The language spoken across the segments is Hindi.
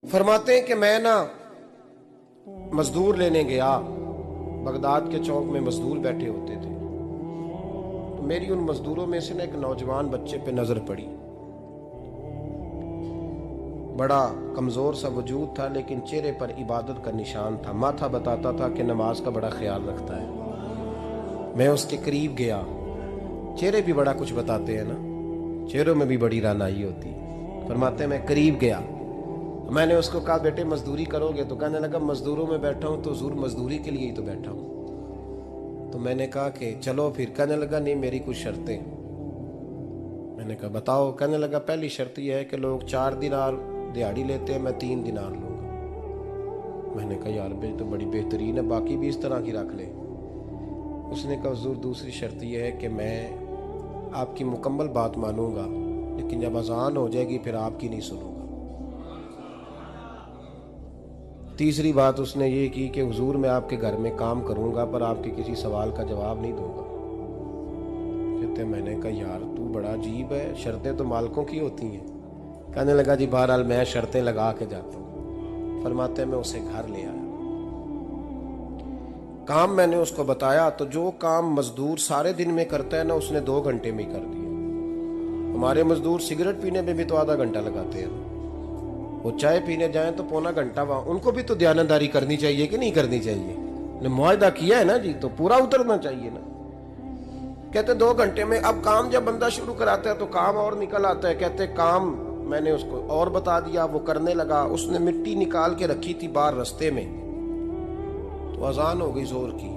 फरमाते हैं कि मैं ना मजदूर लेने गया, बगदाद के चौक में मजदूर बैठे होते थे, तो मेरी उन मजदूरों में से ना एक नौजवान बच्चे पे नजर पड़ी। बड़ा कमजोर सा वजूद था, लेकिन चेहरे पर इबादत का निशान था। माथा बताता था कि नमाज का बड़ा ख्याल रखता है। मैं उसके करीब गया। चेहरे भी बड़ा कुछ बताते हैं ना, चेहरों में भी बड़ी रानाई होती है। फरमाते हैं मैं करीब गया, मैंने उसको कहा बेटे मजदूरी करोगे? तो कहने लगा मजदूरों में बैठा हूँ तो जरूर मजदूरी के लिए ही तो बैठा हूँ। तो मैंने कहा कि चलो फिर। कहने लगा नहीं, मेरी कुछ शर्तें। मैंने कहा बताओ। कहने लगा पहली शर्त यह है कि लोग 4 दिनार दिहाड़ी लेते हैं, मैं 3 दिनार लूँगा। मैंने कहा यार बे तो बड़ी बेहतरीन है, बाकी भी इस तरह की रख ले। उसने कहा हुजूर दूसरी शर्त यह है कि मैं आपकी मुकम्मल बात मानूंगा, लेकिन जब अजान हो जाएगी फिर आपकी नहीं सुनूंगा। तीसरी बात उसने ये की कि हुजूर मैं आपके घर में काम करूंगा पर आपके किसी सवाल का जवाब नहीं दूंगा। कहते मैंने कहा यार तू बड़ा अजीब है, शर्तें तो मालिकों की होती हैं। कहने लगा जी बहरहाल मैं शर्तें लगा के जाता हूँ। फरमाते मैं उसे घर ले आया, काम मैंने उसको बताया, तो जो काम मजदूर सारे दिन में करता है ना उसने 2 घंटे में ही कर दिया। हमारे मजदूर सिगरेट पीने में भी तो आधा घंटा लगाते हैं, वो चाय पीने जाएं तो पौना घंटा। वहां उनको भी तो दयानतदारी करनी चाहिए कि नहीं करनी चाहिए? ने मुआहदा किया है ना जी, तो पूरा उतरना चाहिए ना। कहते 2 घंटे में। अब काम जब बंदा शुरू कराता है तो काम और निकल आता है। कहते काम मैंने उसको और बता दिया, वो करने लगा। उसने मिट्टी निकाल के रखी थी बाहर रास्ते में, तो अजान हो गई जोर की।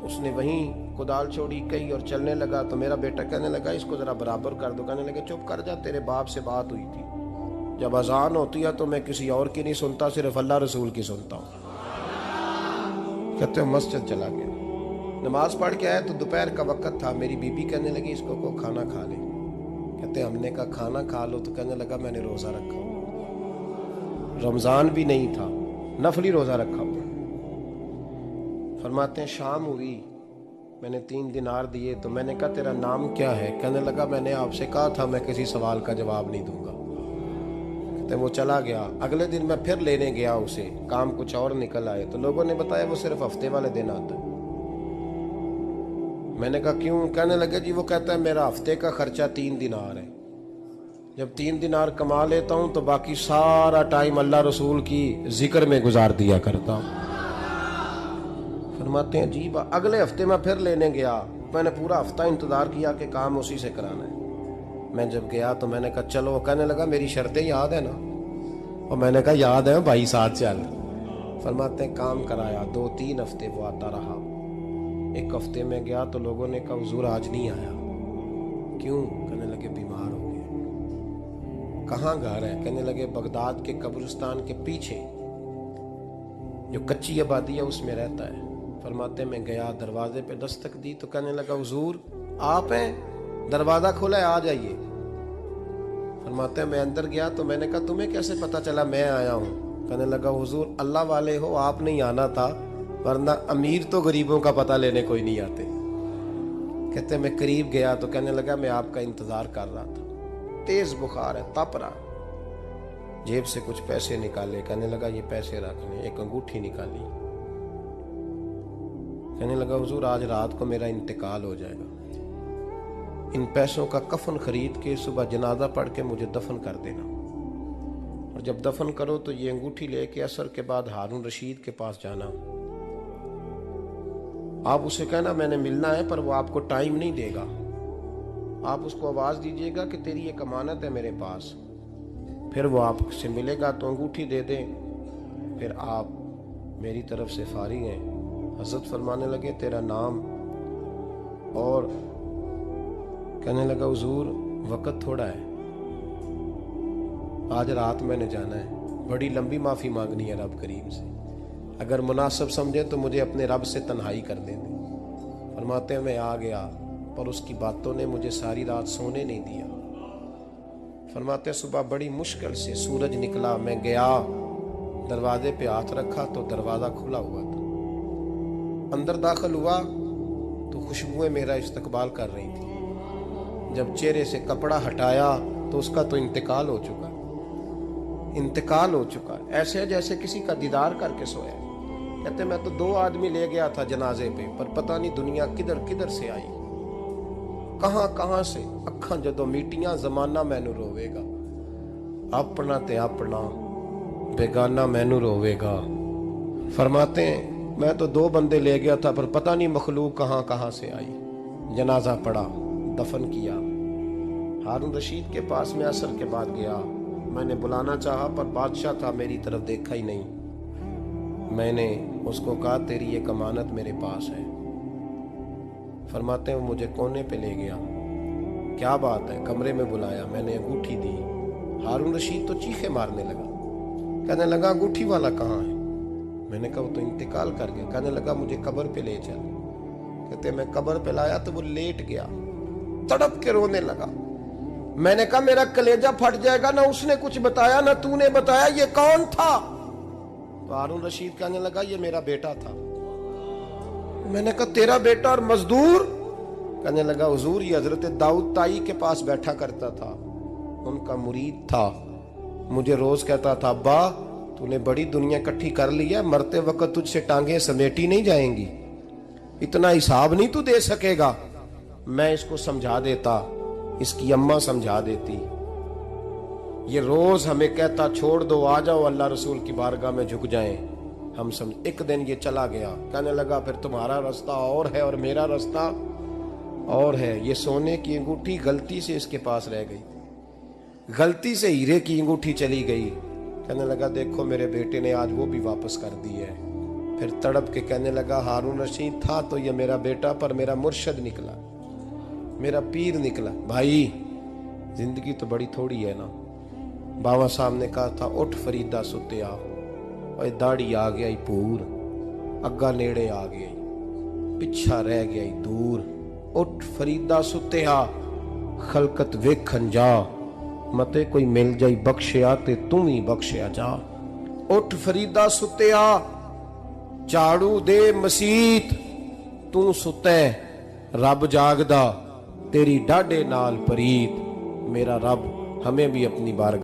उसने वहीं कुदाल छोड़ी कही और चलने लगा। तो मेरा बेटा कहने लगा इसको जरा बराबर कर दो। कहने लगा चुप कर जा, तेरे बाप से बात हुई थी, जब अजान होती है तो मैं किसी और की नहीं सुनता, सिर्फ अल्लाह रसूल की सुनता हूँ। कहते मस्जिद चला गया, नमाज पढ़ के आया तो दोपहर का वक्त था। मेरी बीबी कहने लगी इसको को खाना खा ले। कहते हमने कहा खाना खा लो। तो कहने लगा मैंने रोजा रखा, रमजान भी नहीं था, नफली रोजा रखा हुआ। फरमाते हैं शाम हुई, मैंने 3 दिनार दिए। तो मैंने कहा तेरा नाम क्या है? कहने लगा मैंने आपसे कहा था मैं किसी सवाल का जवाब नहीं दूंगा। तो वो चला गया। अगले दिन मैं फिर लेने गया उसे, काम कुछ और निकल आए। तो लोगों ने बताया वो सिर्फ हफ्ते वाले दिन आता है। मैंने कहा क्यों? कहने लगे जी वो कहता है मेरा हफ्ते का खर्चा 3 दिनार है, जब 3 दिनार कमा लेता हूं तो बाकी सारा टाइम अल्लाह रसूल की जिक्र में गुजार दिया करता हूं। फरमाते हैं जी अगले हफ्ते मैं फिर लेने गया। मैंने पूरा हफ्ता इंतजार किया कि काम उसी से कराना है। मैं जब गया तो मैंने कहा चलो। कहने लगा मेरी शर्तें याद है ना? और मैंने कहा याद है भाई, साथ चल। फरमाते हैं काम कराया, 2-3 हफ्ते वो आता रहा। एक हफ्ते में गया तो लोगों ने कहा हुजूर आज नहीं आया। क्यों? कहने लगे बीमार हो गए। कहाँ घर है? कहने लगे बगदाद के कब्रिस्तान के पीछे जो कच्ची आबादी है उसमें रहता है। फरमाते मैं गया, दरवाजे पे दस्तक दी तो कहने लगा हुजूर आप हैं? दरवाजा खोला है, आ जाइए। फरमाते मैं अंदर गया तो मैंने कहा तुम्हें कैसे पता चला मैं आया हूँ? कहने लगा हुजूर अल्लाह वाले हो, आप नहीं आना था, वरना अमीर तो गरीबों का पता लेने कोई नहीं आते। कहते मैं करीब गया तो कहने लगा मैं आपका इंतजार कर रहा था, तेज बुखार है, तप रहा। जेब से कुछ पैसे निकाले, कहने लगा ये पैसे रखने। एक अंगूठी निकाली, कहने लगा हुजूर आज रात को मेरा इंतकाल हो जाएगा, इन पैसों का कफन खरीद के सुबह जनाजा पढ़ के मुझे दफन कर देना, और जब दफन करो तो ये अंगूठी लेके असर के बाद हारून रशीद के पास जाना। आप उसे कहना मैंने मिलना है, पर वो आपको टाइम नहीं देगा। आप उसको आवाज दीजिएगा कि तेरी एक अमानत है मेरे पास, फिर वो आपसे मिलेगा तो अंगूठी दे दें, फिर आप मेरी तरफ से फारिग हैं। हजरत फरमाने लगे तेरा नाम? और कहने लगा हुजूर वक्त थोड़ा है, आज रात मैंने जाना है, बड़ी लंबी माफ़ी मांगनी है रब करीम से, अगर मुनासिब समझे तो मुझे अपने रब से तन्हाई कर देने। फरमाते हैं मैं आ गया, पर उसकी बातों ने मुझे सारी रात सोने नहीं दिया। फरमाते सुबह बड़ी मुश्किल से सूरज निकला, मैं गया, दरवाजे पे हाथ रखा तो दरवाज़ा खुला हुआ था। अंदर दाखिल हुआ तो खुशबुएं मेरा इस्तकबाल कर रही थी। जब चेहरे से कपड़ा हटाया तो उसका तो इंतकाल हो चुका। इंतकाल हो चुका है, ऐसे जैसे किसी का दीदार करके सोया। कहते मैं तो 2 आदमी ले गया था जनाजे पे, पर पता नहीं दुनिया किधर किधर से आई, कहां से। अखा जदों मीटियां जमाना मैनू रोवेगा, अपना ते अपना बेगाना मैनू रोवेगा। फरमाते हैं मैं तो 2 बंदे ले गया था, पर पता नहीं मखलूक कहां से आई। जनाजा पड़ा, दफन किया। हारून रशीद के पास में असर के बाद गया, मैंने बुलाना चाहा पर बादशाह था, मेरी तरफ देखा ही नहीं। मैंने उसको कहा तेरी ये अमानत मेरे पास है। फरमाते हैं वो मुझे कोने पे ले गया, क्या बात है, कमरे में बुलाया, मैंने अंगूठी दी। हारून रशीद तो चीखे मारने लगा, कहने लगा अंगूठी वाला कहाँ है। मैंने कहा वो तो इंतकाल कर गया। कहने लगा मुझे कब्र पे ले चल। कहते मैं कब्र पे लाया तो वो लेट गया, तड़प के रोने लगा। मैंने कहा मेरा कलेजा फट जाएगा, ना उसने कुछ बताया ना तूने बताया, ये कौन था। तो हारून रशीद कहने लगा ये मेरा बेटा था। मैंने कहा तेरा बेटा और मजदूर। कहने लगा हुजूर ये हजरत दाऊद ताई के पास बैठा करता था, उनका मुरीद था। मुझे रोज कहता था अब्बा तूने बड़ी दुनिया इकट्ठी कर ली है, मरते वक्त तुझसे टांगे समेटी नहीं जाएंगी, इतना हिसाब नहीं तू दे सकेगा। मैं इसको समझा देता, इसकी अम्मा समझा देती। ये रोज हमें कहता छोड़ दो, आ जाओ अल्लाह रसूल की बारगाह में झुक जाएं। हम समझ। एक दिन ये चला गया, कहने लगा फिर तुम्हारा रास्ता और है और मेरा रास्ता और है। ये सोने की अंगूठी गलती से इसके पास रह गई, गलती से हीरे की अंगूठी चली गई। कहने लगा देखो मेरे बेटे ने आज वो भी वापस कर दी है। फिर तड़प के कहने लगा हारून रशीद था तो ये मेरा बेटा, पर मेरा मुर्शद निकला, मेरा पीर निकला। भाई जिंदगी तो बड़ी थोड़ी है ना। बाबा साहब ने कहा था उठ फरीदा सुत्या, और दाढ़ी आ गया पूर, अग्गा नेड़े आ गया, पिछा रह गया दूर। उठ फरीदा सुत्या, खलकत वेखन जा, मते कोई मिल जाई बख्शिया ते तू ही बख्शिया जा। उठ फरीदा सुत्या, झाड़ू दे मसीत, तू सुते रब जागदा, तेरी डाडे नाल परीत। मेरा रब हमें भी अपनी बारगाह